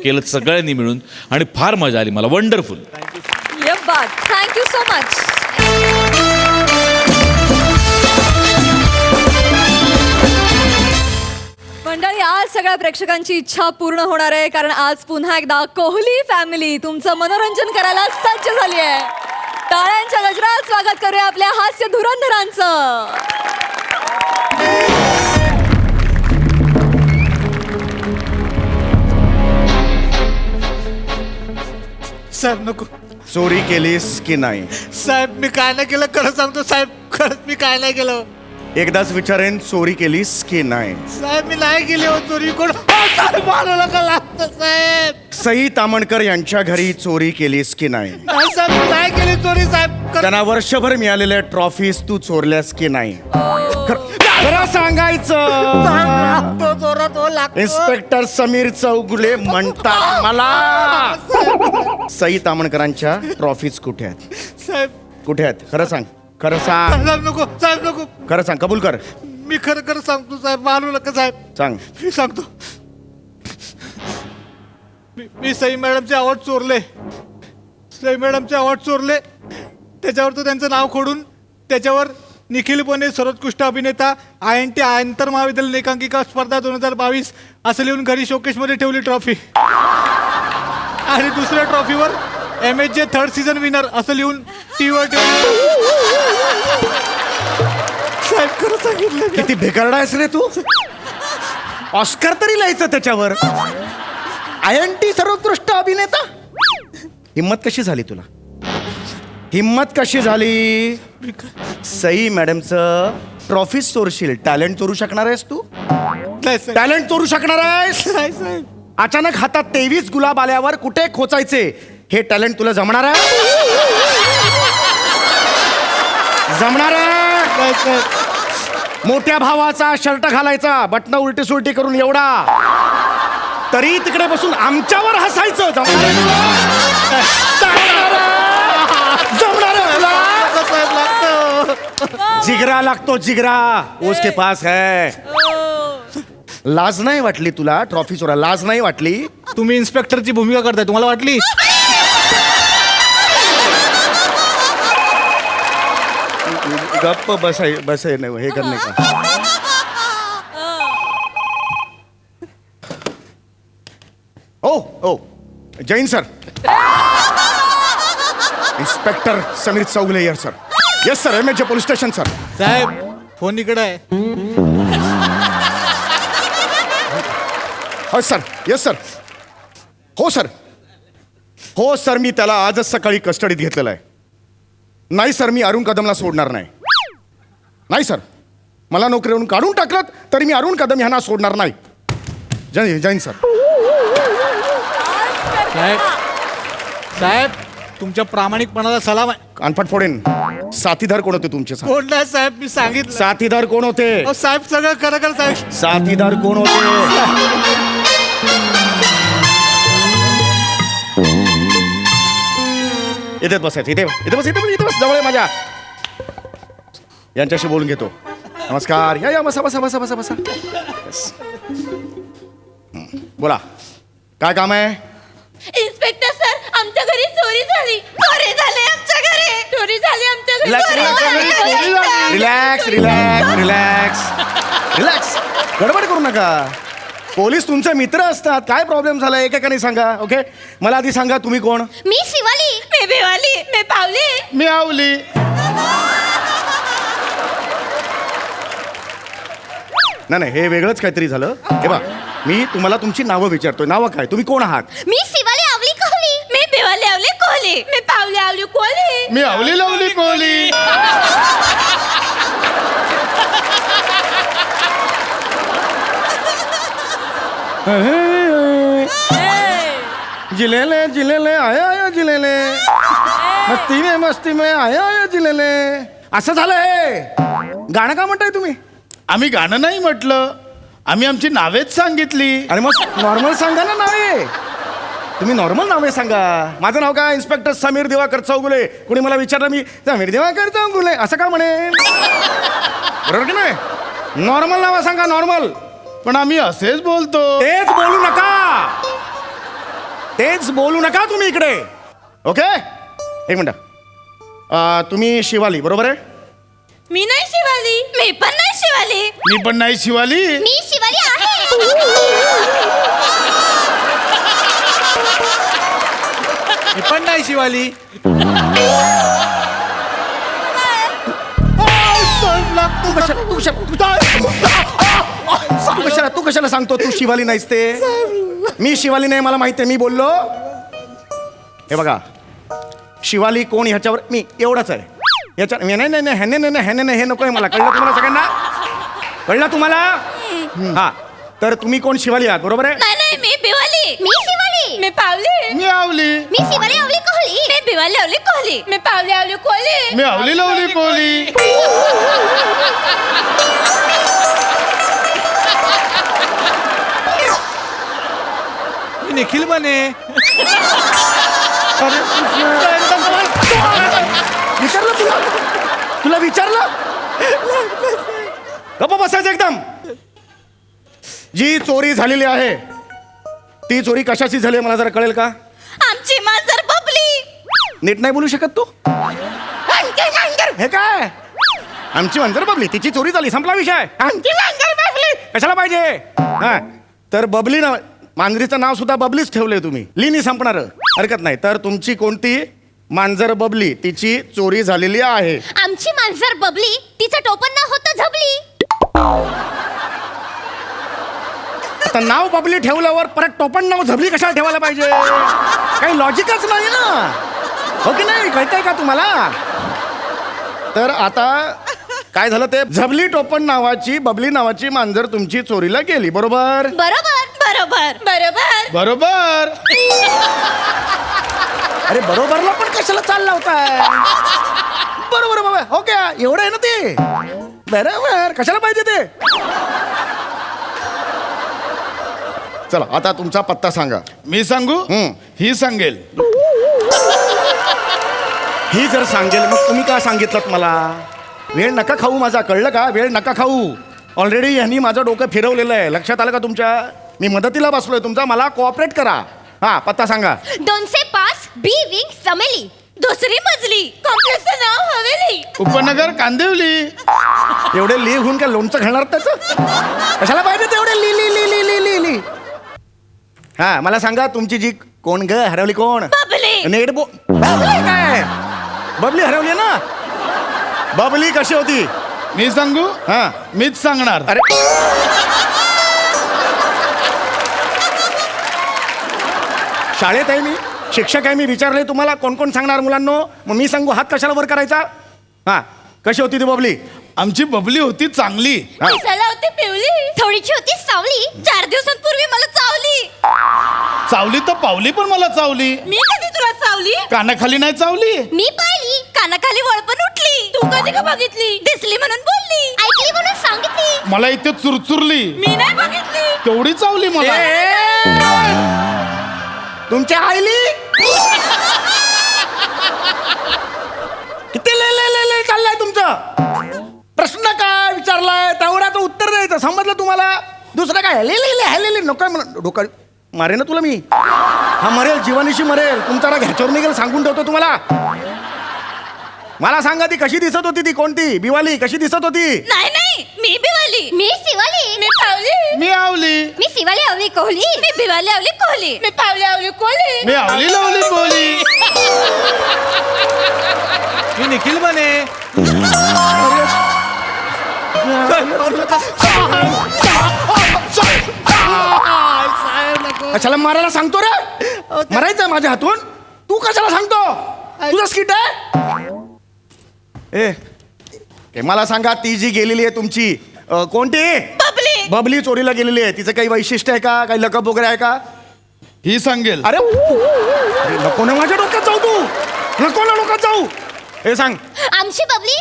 केलं सगळ्यांनी मिळून आणि फार मजा आली मला वंडरफुल थँक्यू सो मच मंडळी आज सगळ्या प्रेक्षकांची इच्छा पूर्ण होणार आहे कारण आज पुन्हा एकदा कोहली फॅमिली तुमचं मनोरंजन करायला सज्ज झाली आहे टाळ्यांच्या गजरात स्वागत करूया आपल्या हास्य धुरंधरांचं साहेब नको चोरी केलीस की नाही साहेब मी काय नाही केलं खरं सांगतो साहेब खरंच मी काय नाही केलं एकदाच विचारेन चोरी केलीस की नाही साहेब मी नाही केली हो चोरी कोण साहेब मला नका लागतं साहेब सई तामणकर यांच्या घरी चोरी केलीस की नाही नाही साहेब मी नाही केली चोरी साहेब त्यांना वर्षभर मिळालेल्या ट्रॉफीज तू चोरल्यास की नाही खरं सांगायचं तो चोरा तो लागतो इन्स्पेक्टर समीर चौगुले म्हणतात मला सई तामणकरांच्या ट्रॉफीज कुठे आहेत साहेब कुठे आहेत खरं सांग खरं सांग साहेब नको खरं सांग कबूल कर मी खरं खरं सांगतो साहेब मानू नका साहेब सांग मी सांगतो मी सई मॅडमचे अवॉर्ड चोरले त्याच्यावर तो त्यांचं नाव खोडून त्याच्यावर निखिल बोने सर्वोत्कृष्ट अभिनेता INT आंतर महाविद्यालय एकांकिका स्पर्धा 2022 असं लिहून घरी शोकेशमध्ये ठेवली ट्रॉफी. आणि दुसऱ्या ट्रॉफीवर MSJ 3rd सीझन विनर असं लिहून टीव्हीवर ठेवली. साहेब खरं सांगितलं की किती बेकारडा आहेस रे तू. ऑस्कर तरी लिहायचं त्याच्यावर. INT सर्वोत्कृष्ट अभिनेता. हिम्मत कशी झाली तुला? हिम्मत कशी झाली? सई मॅडमचं ट्रॉफी चोरशील. टॅलेंट चोरू शकणार आहेस तू? नाही साहेब. टॅलेंट चोरू शकणार आहेस? नाही साहेब. अचानक हातात 23 गुलाब आल्यावर कुठे खोचायचे हे टॅलेंट तुला जमणार आहे? जमणार आहे? नाही साहेब. मोठ्या भावाचा शर्ट घालायचा बटन उलटी सुलटी करून एवढा तरी तिकडे बसून आमच्यावर हसायचं. जमणार आहे तुला? जमणार आहे तुला? साहेब लागतं. जिगरा लागतो जिगरा. उसके पास है. लाज नाही वाटली तुला ट्रॉफी चोरा? लाज नाही वाटली? तुम्ही इन्स्पेक्टरची भूमिका करताय, तुम्हाला वाटली? गप्प बसाय बसाय नाही हे करणे का. ओ ओ जैन सर. इन्स्पेक्टर समीर चौगले यर sir. Yes sir. MSJ police station sir. साहेब फोन इकडे आहे. हो सर. Yes sir. हो सर. हो सर मी त्याला आजच सकाळी कस्टडीत घेतलेलं आहे. नाही सर मी अरुण कदमला सोडणार नाही. नाही सर मला नोकरीवरून काढून टाकलं तरी मी अरुण कदम ह्यांना सोडणार नाही. जैन सर. साहेब साहेब तुमच्या प्रामाणिकपणाला सलाम आहे. कानफाट फोडेन. साथीदार कोण होते तुमचे? कोण नाही साहेब, मी सांगितलं. साथीदार कोण होते? अहो, साहेब सगळं खरं खरं साहेब. साथीदार कोण होते? इथेच बसायचं. इथे इथे बस. इथे बस. इथे बस. जवळ आहे माझ्या. यांच्याशी बोलून घेतो. नमस्कार. या या बसा बसा बसा बसा बसा. Yes. बोला काय काम आहे? इन्स्पेक्टर सर, आमच्या घरी चोरी झाली. चोरी झाली आमच्या घरी. चोरी झाली आमच्या घरी. Relax relax relax relax. गडबड करू नका. पोलीस तुमचे मित्र असतात. काय प्रॉब्लेम झाला एकेकाने सांगा. ओके मला आधी सांगा तुम्ही कोण? मी शिवाली. मी बेवाली. मी पावली. मी आवली. नाही हे वेगळंच काहीतरी झालं. हे बा मी तुम्हाला तुमची नावं विचारतोय. नावं काय? तुम्ही कोण आहात? मी शिवाली आवली कोहली. मी बेवाली आवली कोहली. मी पावली आवली कोहली. मी आवली लावली कोहली. जिलेले जिलेले आया आया जिलेले मस्ती में आया आया जिलेले. असं झालं हे गाणं का म्हणताय तुम्ही? आम्ही गाणं नाही म्हटलं, आम्ही आमची नावेच सांगितली. अरे मग नॉर्मल सांगा ना नावे. तुम्ही नॉर्मल नावे सांगा. माझं नाव काय? इन्स्पेक्टर समीर दिवाकर चौगुले. कोणी मला विचारलं मी समीर दिवाकर चौगुले असं का म्हणेन? बरोबर की नाही? नॉर्मल नाव सांगा. नॉर्मल. पण आम्ही असेच बोलतो. तेच बोलू नका. तेच बोलू नका तुम्ही इकडे. ओके एक मिनिट. तुम्ही शिवाली बरोबर आहे? मी नाही शिवाली. मी पण नाही शिवाली. मी पण नाही शिवाली. मी शिवाली आहे. मी पण नाही शिवाली. तू कशाला सांगतो तू शिवाली नाहीस ते? मी शिवाली नाही मला माहिती आहे. मी बोललो. हे बघा शिवाली कोण ह्याच्यावर मी एवढंच आहे. याच्या नाही नाही नाही ह्याने नाही ह्याने नाही हे नको आहे मला. कळलं तुम्हाला सगळ्यांना? कळलं तुम्हाला? हा तर तुम्ही कोण? शिवाली आहात बरोबर आहे? नाही नाही मी बेवाली. मी शिवाली. मी पावली. मी आवली. मी शिवाली आवली कोहली. मी बेवाली आवली कोहली. मी पावली आवली कोहली. मी आवली लावली कोहली. मी निखिल बने. विचारलं तुला? तुला विचारलं? गप्पा बसायचं एकदम. जी चोरी झालेली आहे ती चोरी कशाची झाली मला जरा कळेल का? आमची मांजर बबली. नीट नाही बोलू शकत तू? हे काय आमची मांजर बबली तिची चोरी झाली संपला विषय आमची मांजर बबली कशाला पाहिजे हा तर बबली ना मांजरीचं नाव सुद्धा बबलीच ठेवलंय तुम्ही लिनी संपणार हरकत नाही तर तुमची कोणती मांजर बबली तिची चोरी झालेली आहे. आमची मांजर बबली तिचं टोपण नाव होतं झबली. आता नाव बबली ठेवल्यावर परत टोपण नाव झबली कशाला ठेवायला पाहिजे काही लॉजिकच नाही ना हो की नाही कळतंय का तुम्हाला. तर आता काय झालं ते झबली टोपण नावाची बबली नावाची मांजर तुमची चोरीला गेली बरोबर. बरोबर बरोबर बरोबर बरोबर. अरे बरोबरला पण कशाला चाल लावताय बरोबर बाबा हो क्या एवढं आहे ना ते बरोबर कशाला पाहिजे ते. चला आता तुमचा पत्ता सांगा. मी सांगू ही सांगेल. ही जर सांगेल मग तुम्ही का सांगितलं मला. वेळ नका खाऊ माझा कळलं का वेळ नका खाऊ. ऑलरेडी यांनी माझं डोकं फिरवलेलं आहे लक्षात आलं का तुमच्या. मी मदतीला बसलोय तुमचा मला कोऑपरेट करा. हा पत्ता सांगा. 205 बी विंग चमेली दुसरी मजली कॉम्प्लेक्सचं नाव हवेली. उपनगर कांदिवली. एवढे लिहून काय लोणचं घालणार त्याचं कशाला पाहिजे तेवढे ली ली ली ली ली ली ली. हा मला सांगा तुमची जी कोण ग हरवली कोण. बबली. नेट बबली काय बबली हरवली ना. बबली कशी होती मी सांगू हा मीच सांगणार. अरे शाळेत आहे मी शिक्षक आहे मी विचारले तुम्हाला कोण कोण सांगणार मुलांनो मग मी सांगू हात कशाला वर करायचा. हा कशी होती ती बबली. आमची बबली होती चांगली. हा. दिसायला होती पिवली थोडीशी होती सावली 4 दिवसांपूर्वी मला चावली. चावली तर पावली पण मला चावली. मी कधी तुला चावली. कानाखाली नाही चावली. मी पाहिली कानाखाली वळपण उठली. तू कधी का बघितली. दिसली म्हणून बोलली ऐकली म्हणून सांगितली. मला इथे चुरचुरली. मी नाही बघितली. तेवढी चावली मला. तुमच्या आईली किती ले ले ले ले चाललाय तुमचं. प्रश्न काय विचारलाय तेवढ्याचं उत्तर द्यायचं समजलं तुम्हाला. दुसरं काय ले ले ले ले ले नको डोका मारे ना तुला मी. हा मरेल जीवानीशी मरेल तुमचा राग ह्याच्यावर निघेल सांगून ठेवतो तुम्हाला. मला सांगा ती कशी दिसत होती ती कोणती बिवाली कशी दिसत होती. नाही नाही मी बिवाली. मी शिवाली. मी पावली. मी आवली. मी शिवाली आवली कोहली. मी बिवाली आवली कोहली. मी पावली आवली कोहली. मी आवली लावली बोली. मी निखिल बने. कशाला मारायला सांगतो रे मरायचं माझ्या हातून. तू कशाला सांगतो तुझं स्किट आहे. ए मला सांगा ती जी गेलेली आहे तुमची कोणती बबली. बबली चोरीला गेलेली आहे तिचं काही वैशिष्ट्य आहे का काही लकब वगैरे आहे का. ही सांगेल. अरे नको ना माझ्या डोक्यात जाऊ तू नको ना डोक्यात जाऊ. हे सांग. आमची बबली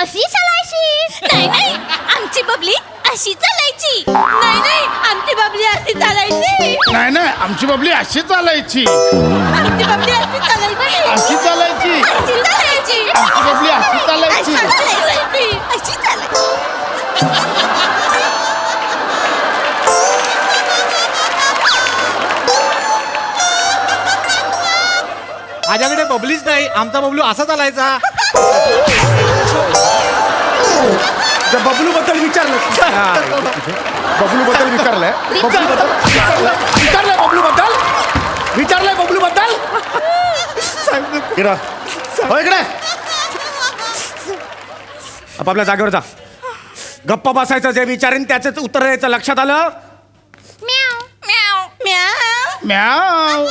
अशी चालायची. नाही नाही आमची बबली अशी चालायची. नाही नाही आमची बबली अशी चालायची. नाही नाही आमची बबली अशी चालायची. आमची बबली अशी चालायची. अशी चालायची. अशी चालायची. आमची बबली अशी चालायची. अशी चालायची. अशी चालायची. माझ्याकडे बबलीच नाही आमचा बबलू असा चालायचा. बबलू बद्दल विचारलं बबलू बद्दल विचारलंय विचारलंय बबलू बद्दल इकडे आपापल्या जागेवर जा. गप्पा बसायचं जे विचारेन त्याचंच उत्तर द्यायचं लक्षात आलं. म्याव म्याव म्याव. म्याव.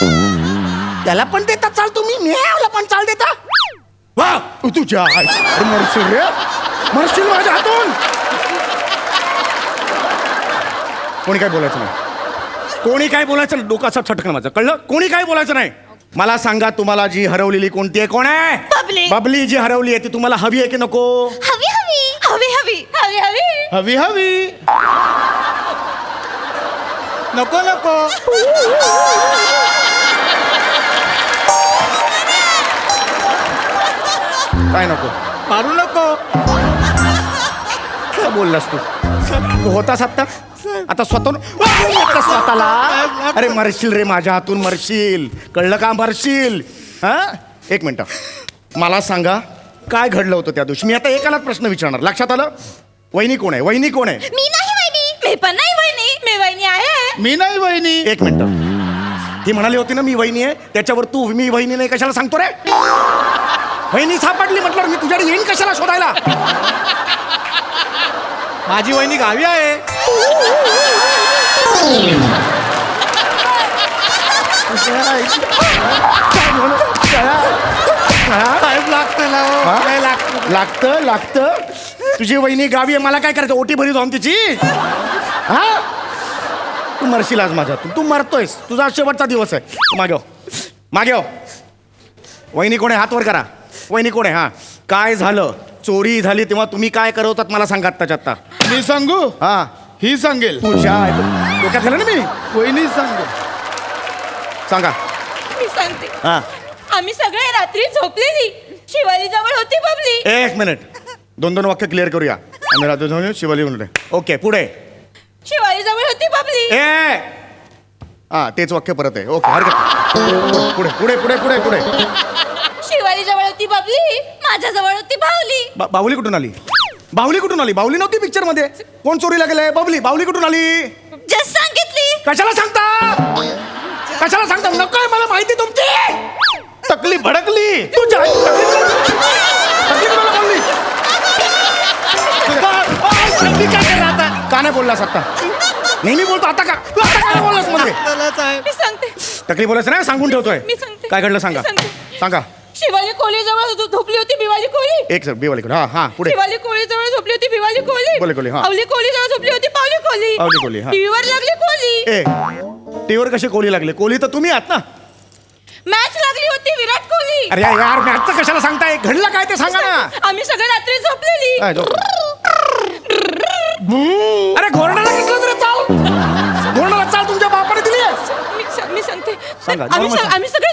त्याला पण देता चाल तुम्ही म्यावला पण चाल देता. वा तुझ्या मरशील रे मरशील माझ्या हातून. कोणी काय बोलायचं नाही कोणी काय बोलायचं नाही. डोकाचा छटकन माझं कळलं. कोणी काय बोलायचं नाही. मला सांगा तुम्हाला जी हरवलेली कोणती आहे कोण आहे. बबली. बबली जी हरवली आहे ती तुम्हाला हवी आहे की नको. हवी हवी हवी हवी हवी हवी हवी हवी. नको नको. काय नको मारू नको. काय बोललास तू होतास आता स्वतःला. अरे मरशील रे माझ्या हातून मरशील कळलं का मरशील. हा एक मिनिट मला सांगा काय घडलं होतं त्या दिवशी? मी आता एकालाच प्रश्न विचारणार. लक्षात आलं? वहिनी कोण आहे? वहिनी कोण आहे? मी नाही वहिनी. मी पण नाही वहिनी. मी वहिनी आहे. मी नाही वहिनी. एक मिनिट. ती म्हणाली होती ना मी वहिनी आहे, त्याच्यावर तू मी वहिनी नाही कशाला सांगतो रे? वहिनी सापडली म्हटलं मी तुझ्याकडे येईन कशाला शोधायला? माझी वहिनी गावी आहे. साहेब लागतं ना हो. हा? काय लागतं? लागतं तुझी वहिनी गावी आहे, मला काय करायचं? ओटी भरी जाऊन तिची? हा तू मरशील आज माझ्या. तू मरतोयस. तुझा शेवटचा दिवस आहे. मागे हो. वहिनी कोण आहे? हात वर करा. वहिनी कोण आहे? हा काय झालं? चोरी झाली तेव्हा तुम्ही काय करवतात मला सांगा आत्ताच्या आत्ता. मी सांगू? हा ही सांगेल. तुझ्या डोक्यात झालं ना मी. वहिनी सांगेल. सांगा. मी सांगते. हा आम्ही सगळे रात्री झोपलेली. शिवाली जवळ होती बबली. एक मिनिट. 2 वाक्य क्लिअर करूया. आम्ही रात्री जाऊन शिवाली म्हणले. ओके पुढे. शिवाली जवळ होती बबली. ए हा तेच वाक्य परत आहे. ओके हरकत. पुढे. शिवाली जवळ होती बबली. माझ्या जवळ होती बाहुली. बाहुली कुठून आली? बाहुली नव्हती पिक्चर मध्ये. कोण चोरीला गेलंय? बाहुली कुठून आली? जस्ट सांगितली. कशाला सांगता? नकोय मला माहिती तुमची. तकली भडकली. तुझ्या तकली कोणाला बोलली? मी काय केलं आता? का नाही बोललास आता? नेहमी बोलतो आता का? तू आता काय बोललास मध्ये? चला साहेब. मी सांगते. तकलीफ बोलायचं नाही, सांगून ठेवतोय. मी सांगते. काय घडलं सांगा. मी सांगते. सांगा. शिवाली कोळी जवळ झोपली होती बिवाली कोळी. एक सर बेवाली हा पुढे. शिवाली कोळी जवळ झोपली होती बिवाली कोळी. कोळी, हा. अवली कोळी जवळ झोपली होती पावली कोळी. पावली कोळी, हा. टीव्हीवर लागली कोळी. ए टीव्हीवर कसे कोली लागले? कोली तर तुम्ही आहात ना. मॅच लागली होती विराट कोहली. अरे यार मॅचचं कशाला सांगताय? घडलं काय ते सांगा ना. आम्ही सगळे रात्री झोपलेली. काय झोप? अरे घोरणाला कसलं तरी चाल तुमच्या बापाने दिली आहे. मी सांगते. सांगा, आम्ही नॉर्मल सांगा. आम्ही सगळे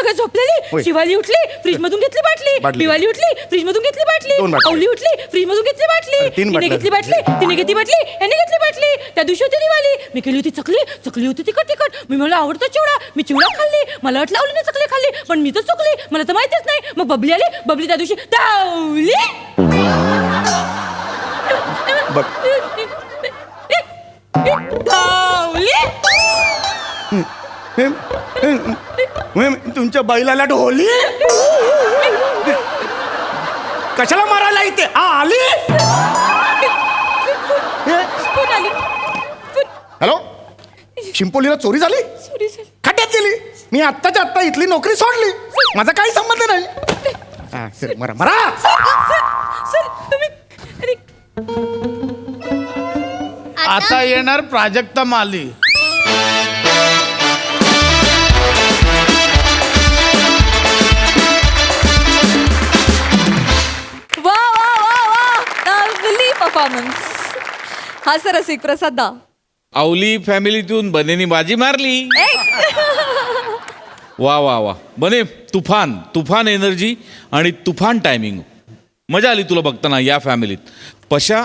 हाय. झोपलेली. होय. शिवाली उठली फ्रीज मधून घेतली बाटली. बाटली. बिवाली उठली फ्रीज मधून घेतली बाटली. 2 बाटल्या. अवली उठली फ्रीज मधून घेतली बाटली. अरे, 3 तिने बाटल्या. घेतली बाटली. तिने घेतली बाटली. याने घेतली बाटली. त्या दिवशी होती दिवाळी. मी केली होती चकली होती तिखट. मला आवडतो चिवडा. मी चिवडा खाल्ली. मला वाटलं अवलीने चकली खाल्ली पण मी तर चुकली. मला तर माहितीच नाही. मग बबली आली. बबली त्या दिवशी धावली. बघ. धावली. तुमच्या बैलाला ढोली कशाला मारायला इथे? आली. कोण आली? हॅलो शिंपोलीला चोरी झाली? Sorry sir. खड्ड्यात गेली. मी आत्ताच्या आत्ता इथली नोकरी सोडली. माझा काही संबंध नाही. हा, सर, मरा. सर तुम्ही अरे आता येणार प्राजक्ता माली. वा लवली परफॉर्मन्स. हा सर रसिक प्रसाद दा. आवली फॅमिलीतून बनेनी बाजी मारली. वा बने तुफान एनर्जी आणि तुफान टायमिंग. मजा आली तुला बघताना या फॅमिलीत. पशा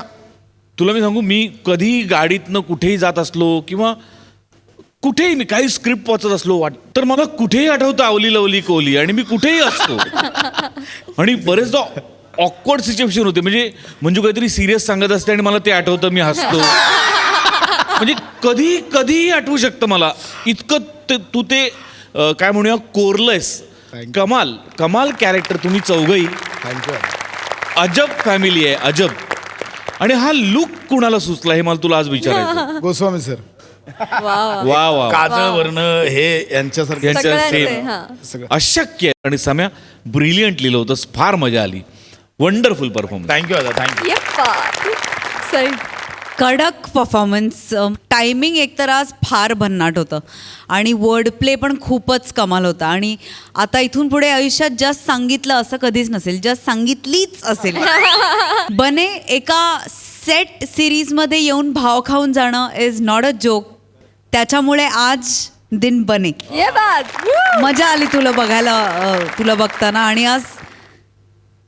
तुला मी सांगू, मी कधीही गाडीतनं कुठेही जात असलो किंवा कुठेही मी काही स्क्रिप्ट वाचत असलो तर मला कुठेही आठवतं आवली लवली कोहली आणि मी कुठेही असतो. आणि बरेचदा ऑकवर्ड सिच्युएशन होते. म्हणजे मंजू काहीतरी सिरियस सांगत असते आणि मला ते आठवतं, मी हसतो. म्हणजे कधीही आठवू शकतं मला. इतकं तू ते काय म्हणूया कोरलंयस. कमाल कॅरेक्टर तुम्ही चौघही. अजब फॅमिली आहे, अजब. आणि हा लुक कुणाला सुचला हे मला तुला आज विचारायचं. गोस्वामी सर. वा काजळ वर्ण हे यांच्यासारखे यांचं सगळ्यांचे, same. हा. अशक्य आहे. आणि सम्या ब्रिलियंट लिहिलं होतं. फार मजा आली. Wonderful performance. थँक्यू दादा थँक्यू. सई कडक परफॉर्मन्स. टायमिंग एकतर आज फार भन्नाट होतं आणि वर्ड प्ले पण खूपच कमाल होता. आणि आता इथून पुढे आयुष्यात जस्ट सांगितलं असं कधीच नसेल, जस्ट सांगितलीच असेल. बने एका सेट सिरीजमध्ये येऊन भाव खाऊन जाणं इज नॉट अ जोक. त्याच्यामुळे आज दिन बने. ये बात. मजा आली तुला बघायला, तुला बघताना. आणि आज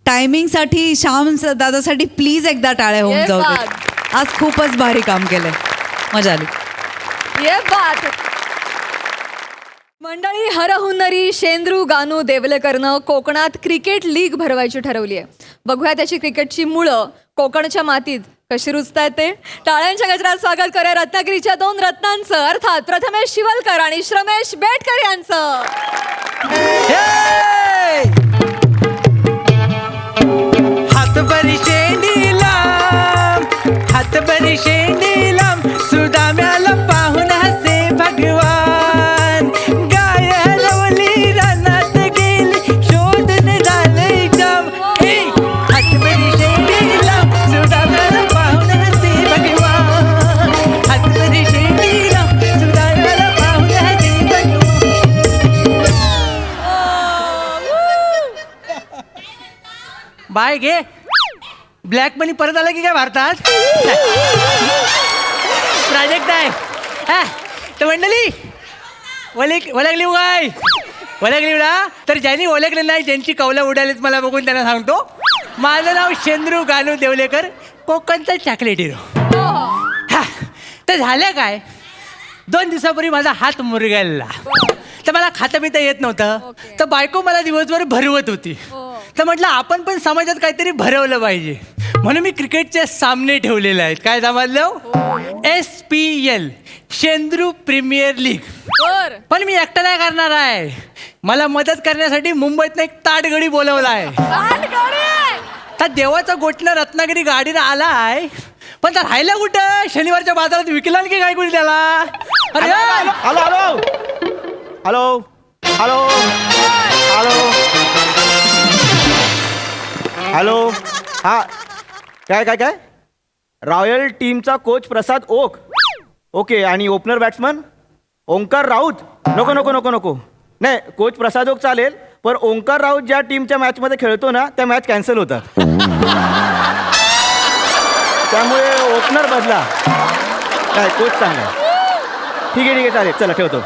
टायमिंगसाठी श्याम दादासाठी प्लीज एकदा टाळ्या होऊन ये जाऊ दे. बात. आज खूपच भारी काम केलंय. मजा आली. ये बात. मंडळी, हरहुन्नरी शेंद्रू गानू देवलेकरनं कोकणात क्रिकेट लीग भरवायची ठरवली आहे. बघूया त्याची क्रिकेटची मुळं कोकणच्या मातीत कशी रुजतायत ते. टाळ्यांच्या गजरात स्वागत करूया रत्नागिरीच्या 2 रत्नांचं, अर्थात प्रथमेश शिवलकर आणि श्रमेश बेटकर यांचं. हातभरी शेंडी लांब, हातभरी शेंडी लांब, सुदाम्याला पाहून हसे भगवान. गाय हलवली रानात गेली, शोधून झाले जाम. हे हातभरी शेंडी लांब, सुदाम्याला पाहून हसे भगवान. हातभरी शेंडी लांब, सुदाम्याला पाहून हसे भगवान. बाय घे. ब्लॅक मनी परत आला की काय भारतात? प्रोजेक्ट आहे हा. तर मंडळी ओळखली काय ओळखली ना. तर ज्यांनी ओळखले नाही, ज्यांची कौलं उडालीत मला बघून त्यांना सांगतो, माझं नाव शेंद्रू गानू देवलेकर, कोकणचा चॉकलेट हिरो. हा. तर झालं काय, 2 दिवसापूर्वी माझा हात मुरगळला. तर मला खाता पिता येत नव्हतं. तर बायको मला दिवसभर भरवत होती. तर म्हटलं आपण पण समाजात काहीतरी भरवलं पाहिजे, म्हणून मी क्रिकेटचे सामने ठेवलेले आहेत. काय समजलं? SPL शेंद्रू premier league. पण मी एकटा नाही करणार आहे. मला मदत करण्यासाठी मुंबईतनं एक ताटगडी बोलवला आहे. तर देवाचा गोठणं रत्नागिरी गाडीनं आला आहे. पण तर राहिलं कुठं? शनिवारच्या बाजारात विकला की काय कोणी त्याला? अरे hello hello hello hello hello hello. हा, काय काय काय रॉयल टीमचा कोच प्रसाद ओक. ओके. आणि ओपनर बॅट्समन ओंकार राऊत. नको नको नको नको. नाही, कोच प्रसाद ओक चालेल, पण ओंकार राऊत ज्या टीमच्या मॅचमध्ये खेळतो ना, त्या मॅच कॅन्सल होतात. त्यामुळे ओपनर बदला. काय कोच चांगला. ठीक आहे चालेल. चला ठेवतो.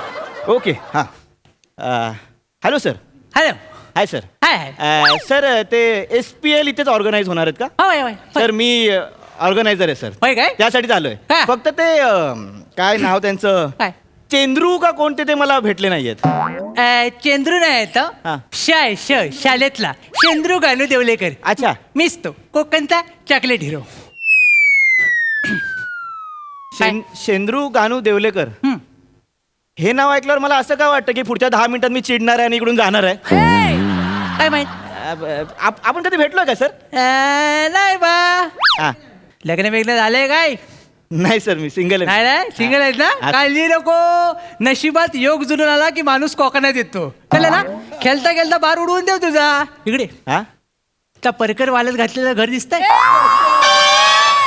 ओके. हां. Hello sir. Hello. Hi sir. Hi. Sir ते SPL इथेच ऑर्गनाईज होणार आहेत का? होय होय. सर मी ऑर्गनायझर आहे सर. होय काय? त्यासाठी आलोय. हा. फक्त ते काय नाव त्यांचं, काय? चेंद्रू का कोणते ते मला भेटले नाहीयेत. चेंद्रू नाही येत. हा. शाळेतला शेंद्रू गानू देवलेकर. अच्छा. मीच तो कोकणचा चॉकलेट हिरो. शेंद्रू गानू देवलेकर. हे नाव ऐकल्यावर मला असं काय वाटतं की पुढच्या 10 मिनिटात मी चिडणार आहे आणि इकडून जाणार आहे. काय माहित? आपण कधी भेटलोय का सर? नाही बा. हा. लग्न वेगळं झालंय काय? नाही सर, मी सिंगल आहे. नाही नाही, सिंगल आहेत ना. काळजी नको. नशिबात योग जुळून आला की माणूस कोकणात येतो. कळलं ना. खेळता खेळता बार उडवून देव तुझा. इकडे हा. त्या परकर वालत घातलेलं घर दिसतंय.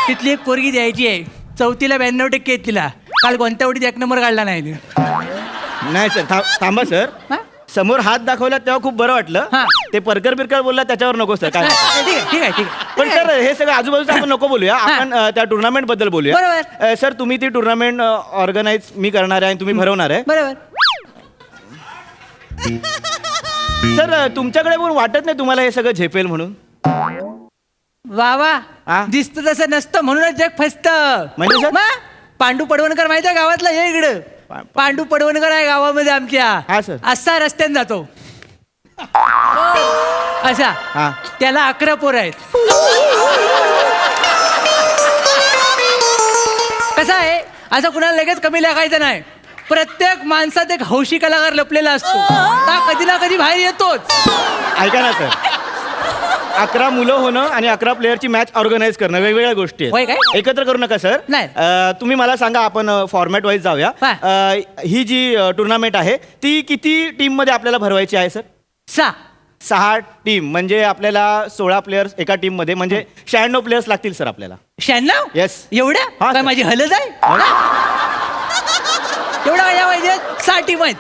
तिथली एक पोरगी द्यायची आहे. 4ला 92% आहेत तिला. काल कोणत्या उडीत 1 नंबर काढला नाही. नाही सर, थांबा सर. हा? समोर हात दाखवला तेव्हा खूप बरं वाटलं. हा. ते परकर बिरकर बोलला त्याच्यावर नको सर. काय ठीक आहे. पण सर हे सगळं आजूबाजूचं आपण नको बोलूया. आपण त्या टुर्नामेंट बद्दल बोलूया. बरोबर. सर तुम्ही ती टुर्नामेंट ऑर्गनाईज मी करणार आहे आणि तुम्ही भरवणार आहे. बरोबर. सर तुमच्याकडे पण वाटत नाही तुम्हाला हे सगळं झेपेल म्हणून? वा वा. हा? दिसतं तसं नसतं, म्हणूनच जग फसतं. म्हणजे सर? मग? पांडू पडवणकर माहिती आहे गावातला? हे इकडं पांडू पडवणकर आहे गावामध्ये आमच्या. हा सर. असा रस्त्याने जातो असा. हा. त्याला 11 पोरं आहेत. कसं आहे, असं कुणाला लगेच कमी लागायचं नाही. प्रत्येक माणसात एक हौशी कलाकार लपलेला असतो. हा कधी ना कधी बाहेर येतोच. ऐका ना सर, 11 मुलं होणं आणि 11 प्लेयरची मॅच ऑर्गनाईज करणं वेगवेगळ्या गोष्टी होय आहेत. काय? एकत्र करू नका सर. नाही. तुम्ही मला सांगा, आपण फॉर्मॅट वाईज जाऊया. ही जी टुर्नामेंट आहे ती किती टीम मध्ये आपल्याला भरवायची आहे सर? 6 टीम म्हणजे आपल्याला 16 प्लेयर्स एका टीम मध्ये, म्हणजे 96 प्लेयर्स लागतील सर आपल्याला. 96? Yes. एवढ्या? हा, काय सर. माझी हलत आहे? एवढा काय पाहिजे? 6 टीम आहेत.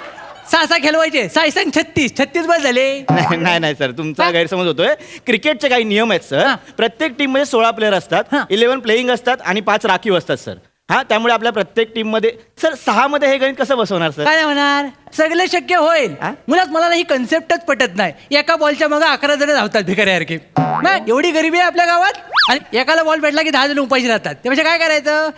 6 खेळवायचे. 6 36 बस झाले. नाही सर, तुमचा गैरसमज होतोय. क्रिकेटचे काही नियम आहेत सर. प्रत्येक टीम मध्ये 16 प्लेयर असतात. 11 प्लेईंग असतात आणि 5 राखीव असतात सर. हा, त्यामुळे आपल्या प्रत्येक टीम मध्ये सर 6 मध्ये हे गणित कसं बसवणार सर? काय होणार? सगळं शक्य होईल. मुळात मला ही कन्सेप्टच पटत नाही. एका बॉलच्या मागे 11 जण धावतात भिकाऱ्यासारखे. एवढी गरिबी आहे आपल्या गावात. आणि एकाला बॉल भेटला की 10 जण उपाशी राहतात. त्यापेक्षा काय करायचं?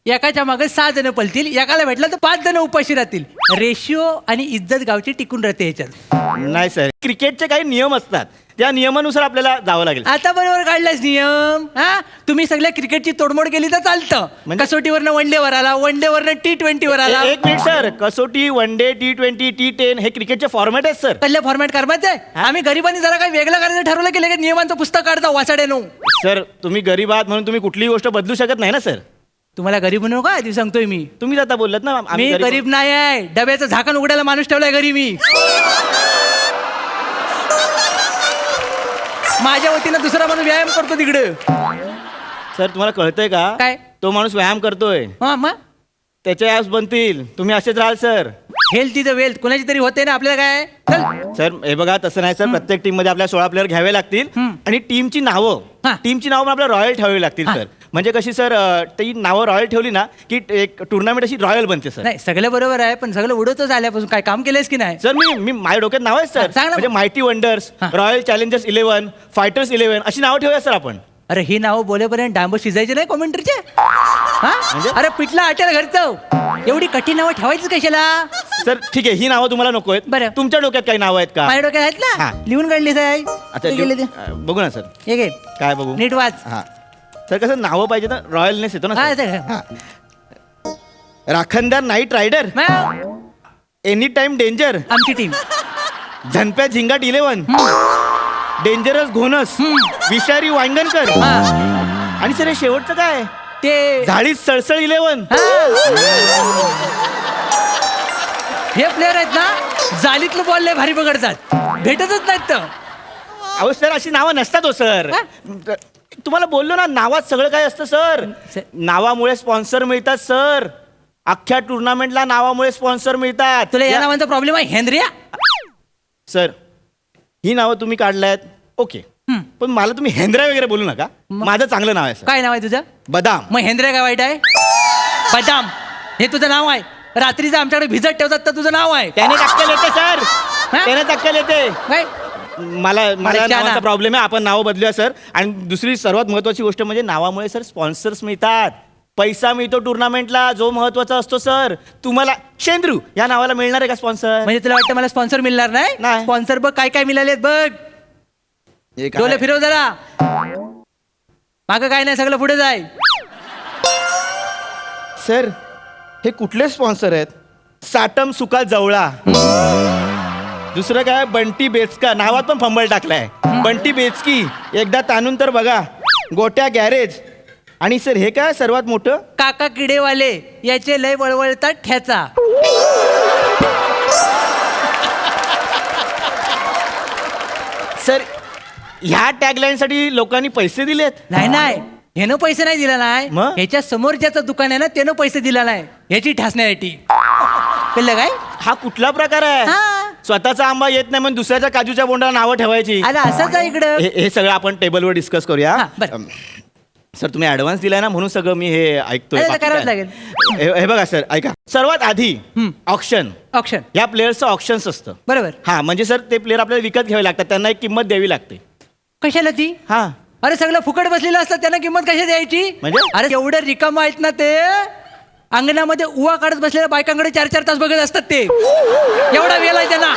एकाच्या मागे 6 जण पलतील, एकाला भेटलं तर 5 जण उपाशी राहतील. रेशिओ आणि इज्जत गावची टिकून राहते याच्यात. नाही सर, क्रिकेटचे काही नियम असतात, त्या नियमानुसार आपल्याला जावं लागेल. आता बरोबर काढलाच नियम. हा, तुम्ही सगळ्या क्रिकेटची तोडमोड केली तर चालतं. म्हणजे? कसोटीवरनं वनडेवर आला, वनडेवरनं T20वर आला. एक मिनिट सर, कसोटी, वन डे, T20, T10 हे क्रिकेटचे फॉर्मॅट आहेत सर. कल्ले फॉर्मॅट करमायचं आहे. आम्ही गरिबांनी जरा काही वेगळं करायचं ठरवलं की लगेच नियमांचं पुस्तक काढता वासाड्यानो. सर तुम्ही गरीब आहात म्हणून तुम्ही कुठलीही गोष्ट बदलू शकत नाही ना सर. तुम्हाला गरीब म्हणू का आधी सांगतोय मी. तुम्ही आता बोललात ना आम्ही मी गरीब नाही आहे. डब्याचं झाकण उघडायला माणूस ठेवलाय घरी मी. माझ्या वतीनं दुसरा माणूस व्यायाम करतो तिकडे. सर तुम्हाला कळतंय का काय? तो माणूस व्यायाम करतोय, हा मग त्याचे ऍप्स बनतील, तुम्ही असेच राहाल sir. Health is a wealth. कोणाची तरी होते ना आपल्याला काय. चल. सर हे बघा तसं नाही सर, प्रत्येक टीम मध्ये आपल्याला 16 प्लेअर घ्यावे लागतील आणि टीमची नावं हा. पण आपल्याला रॉयल ठेवावी लागतील हा. सर. म्हणजे कशी सर, ती नावं रॉयल ठेवली ना की एक टुर्नामेंट अशी रॉयल बनते सर. नाही सगळं बरोबर आहे, पण सगळं उडवतच आल्यापासून काय काम केलंयस की नाही. सर मी माझ्या डोक्यात नाव आहे हा, सर, सांग ना. म्हणजे मायटी वंडर्स, हा. रॉयल चॅलेंजर्स 11, फायटर्स 11 अशी नावं ठेवूया सर आपण. अरे ही नावं बोलेपर्यंत डांब शिजायचे नाही कॉमेंट्रीचे. म्हणजे? अरे पिठला आटेल घरचं. एवढी कठीण नावं ठेवायची कशाला. सर ठीक आहे, ही नावं तुम्हाला नको आहेत. बरं. तुमच्या डोक्यात काही नावं आहेत का? माझ्या डोक्यात आहेत ना. हा. लिहून काढली साहेब. अच्छा बघू ना सर. हे घे काय बघू? नीट वाच. हा सर, कसं नावं पाहिजे ना, रॉयलनेस येतो ना हा, सर. ते- हा. राखणदार नाईट रायडर, मग एनी टाइम डेंजर, आमची टीम. झनप्या झिंगाट 11, डेंजरस घोनस, विषारी वांगणकर. आणि सर हे शेवटचं काय? ते झाडीत सळसळ 11. हे प्लेअर आहेत ना, जालीतलं बॉल लय भारी पकडतात, भेटतच नाहीत तर. अहो सर अशी नावं नसतात हो सर. तुम्हाला बोललो ना, नावात सगळं काय असतं सर. नावामुळे स्पॉन्सर मिळतात सर. अख्ख्या टुर्नामेंटला नावामुळे स्पॉन्सर मिळतात. तुला या नावांचा प्रॉब्लेम आहे हेनरिया. सर ही नावं तुम्ही काढलायत ओके, पण मला तुम्ही हेंद्रा वगैरे बोलू नका. माझं चांगलं नाव आहे सर, काय नाव आहे तुझं. बदाम. मग हेंद्रिया काय वाईट आहे. बदाम हे तुझं नाव आहे. रात्रीचं आमच्याकडे भिजत ठेवतात तर तुझं नाव आहे. त्याने टक्कल येते सर, हा? त्याने टक्कल येते. काय मला चहा नावाचा ना. प्रॉब्लेम आहे, आपण नावं बदलूया सर. आणि दुसरी सर्वात महत्वाची गोष्ट म्हणजे नावामुळे सर स्पॉन्सर्स मिळतात, पैसा मिळतो टुर्नामेंटला, जो महत्वाचा असतो सर. तुम्हाला शेंद्रू या नावाला मिळणार आहे का स्पॉन्सर? म्हणजे तुला वाटतं मला स्पॉन्सर मिळणार नाही. नाही. स्पॉन्सर बघ काय काय मिळालेत बघ. डोले फिरव जरा. मागं काय नाही, सगळं पुढे जाय. सर हे कुठले स्पॉन्सर आहेत? साटम सुका जवळा. दुसरं काय? बंटी बेचका. नावात पण फंबल टाकलाय. बंटी बेचकी. एकदा ताणून तर बघा. गोट्या गॅरेज. आणि सर हे काय सर्वात मोठं? काका किडेवाले याचे लय वळवळतात ठ्याचा. सर ह्या टॅगलाईन साठी लोकांनी पैसे दिलेत? नाही नाही, ह्यानं पैसे नाही दिला नाही. मग? ह्याच्या समोर ज्याचं दुकान आहे ना त्यानं पैसे दिला नाही ह्याची ठासण्यासाठी. कळलं काय. हा कुठला प्रकार आहे? हा. स्वतःचा आंबा येत नाही म्हणून दुसऱ्याच्या काजूच्या बोंडाला नावं ठेवायची. अरे असंच आहे इकडं. हे सगळं आपण टेबलवर डिस्कस करूया. हा, बरं. सर तुम्ही ऍडव्हान्स दिलाय ना म्हणून सगळं मी हे ऐकतोय. अरे, आता बाकी करावंच काय? लागेल. हे बघा सर ऐका, सर्वात आधी ऑप्शन. ऑप्शन या प्लेयर्सचं ऑप्शन्स असतं. बरोबर. हा म्हणजे सर ते प्लेयर आपल्याला विकत घ्यावे लागतात, त्यांना एक किंमत द्यावी लागते. कशाला ती. हा अरे सगळं फुकट बसलेलं असतं, त्यांना किंमत कशी द्यायची. म्हणजे? अरे एवढं रिकाम आहेत ना ते, अंगणामध्ये उवा काढत बसलेल्या बायकांकडे 4-4 तास बघत असतात ते. एवढा वेळ आहे त्यांना.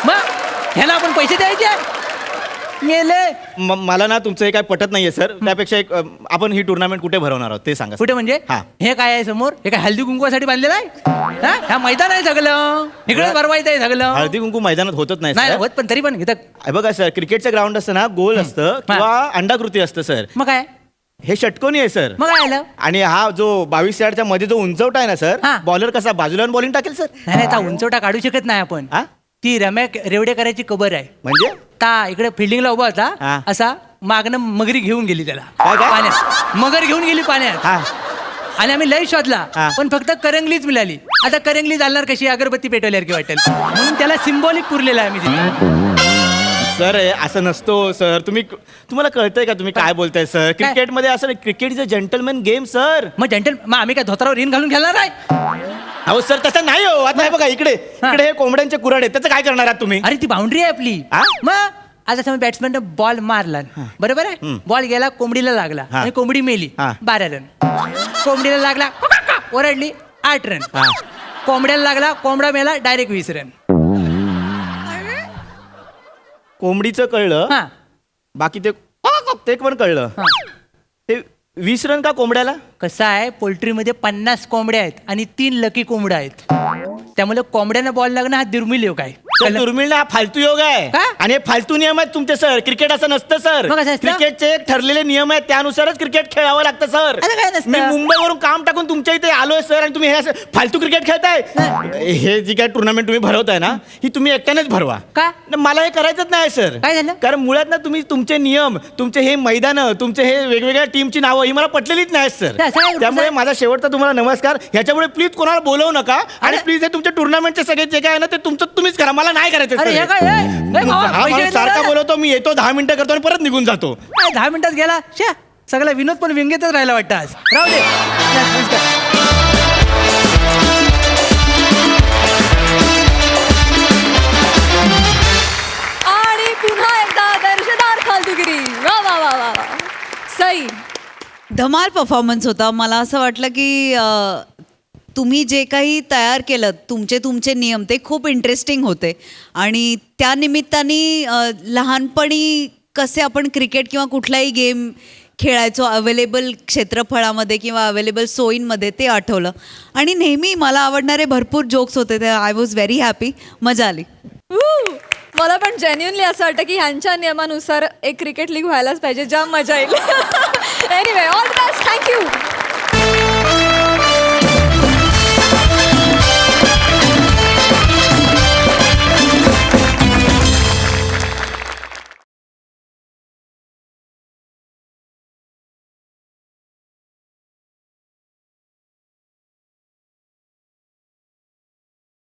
मग ह्याला आपण पैसे द्यायचे मेले. मला ना तुमचं हे काय पटत नाहीये सर. त्यापेक्षा एक आपण ही टुर्नामेंट कुठे भरवणार आहोत ते सांगा. कुठे म्हणजे. हा. हे काय आहे समोर. हे काय हल्दी कुंकवासाठी बांधलेलं आहे. हा? हा मैदान आहे सगळं, इकडे भरवायचं आहे सगळं. हळदी कुंकू मैदानात होतच नाही नाही सर. होत, पण तरी पण इथं. हे बघा सर, क्रिकेटचं ग्राउंड असतं ना, गोल असतं किंवा अंडाकृती असतं सर. मग काय. हे षटकोनी आहे सर. मग काय आलं. आणि हा जो 22 यार्डच्या मध्ये जो उंचवटा आहे ना सर, हा. बॉलर कसा बाजूला बॉलिंग टाकेल सर. नाही नाही, ता उंचवटा काढू शकत नाही आपण. हा? ती रम्या रेवडेकरांची कबर आहे. म्हणजे ता इकडे फिल्डिंगला उभा हा. होता, असा मागणं मगरी घेऊन गेली त्याला काय? पाण्यात. मगर घेऊन गेली पाण्यात. हा आणि आम्ही लय शोधला, हा. पण फक्त करंगलीच मिळाली. आता करंगली चालणार कशी, अगरबत्ती पेटवल्यावर की वाटेल, म्हणून त्याला सिम्बॉलिक पुरलेला आहे आम्ही तिथे. सर हे असं नसतो सर. तुम्हाला कळतंय का तुम्ही काय बोलताय सर? क्रिकेटमध्ये असं नाही. Cricket is a gentleman game sir. मग मग आम्ही काय धोत्रावर इन घालून खेळणार आहे. अहो सर तसं नाही हो. आता हे बघा इकडे हे कोंबड्यांचे कुऱ्हाड आहेत, त्याचं काय करणार आहात तुम्ही? अरे ती बाउंड्री आहे आपली. हा? मग आता समज बॅट्समॅन बॉल मारला बरोबर आहे बॉल गेला कोंबडीला लागला हा. आणि कोंबडी मेली हा. 12 रन. कोंबडीला लागला ओरडली 8 रन. कोंबड्याला लागला कोंबडा मेला डायरेक्ट 20 रन. कोंबडीचं कळलं हा बाकी ते पण कळलं हा. ते 20 रन का कोंबड्याला? कसं आहे पोल्ट्रीमध्ये 50 कोंबड्या आहेत आणि 3 लकी कोंबड्या आहेत त्यामुळे कोंबड्यांना बॉल लागणं हा दुर्मिळ योग आहे. सर, दुर्मिळ हा फालतू योग आहे का? आणि हे फालतू नियम आहेत तुमचे सर. क्रिकेट असं नसतं सर. मग कसं असतं? क्रिकेटचे एक ठरलेले नियम आहेत त्यानुसारच क्रिकेट खेळावं लागतं सर. असं काय नसतं. मी मुंबईवरून काम टाकून तुमच्या इथे आलोय सर आणि तुम्ही हे असं फालतू क्रिकेट खेळताय. हे जी काय टुर्नामेंट तुम्ही भरवताय ना ही तुम्ही एकट्यानेच भरवा. का? मला हे करायचंच नाही सर. काय झालं? कारण मुळात ना तुम्ही तुमचे नियम तुमचे हे मैदान तुमचे हे वेगवेगळ्या टीमची नावं ही मला पटलेलीच नाही सर. असं काय? त्यामुळे माझा शेवटचा तुम्हाला नमस्कार. ह्याच्यामुळे प्लीज कोणाला बोलवू नका आणि प्लीज हे तुमच्या टुर्नामेंटचे सगळे जे काय आहे ना ते तुमचं तुम्हीच करा. मला नाही करायचं अरे sir. हे काय हे? हे बाबा, हा पैसे माणूस देतो सारखा ना? बोलवतो मी येतो 10 मिनिटं करतो आणि परत निघून जातो. काय 10 मिनिटात गेला शे सगळा विनोद पण विंगेतच राहिला वाटतं आज. राहू दे या, नमस्कार. आणि पुन्हा एकदा दर्शदार फालतूगिरी. वा वा वा वा वा. सई. धमाल परफॉर्मन्स होता. मला असं वाटलं की तुम्ही जे काही तयार केलं तुमचे नियम ते खूप इंटरेस्टिंग होते आणि त्या निमित्ताने लहानपणी कसे आपण क्रिकेट किंवा कुठलाही गेम खेळायचो अवेलेबल क्षेत्रफळामध्ये किंवा अवेलेबल सोयींमध्ये ते आठवलं आणि नेहमी मला आवडणारे भरपूर जोक्स होते ते आय वॉज व्हेरी हॅपी. मजा आली. मला पण जेन्युनली असं वाटतं की ह्यांच्या नियमानुसार एक क्रिकेट लीग व्हायलाच पाहिजे. जाम मजा येईल. Anyway all the best. Thank you.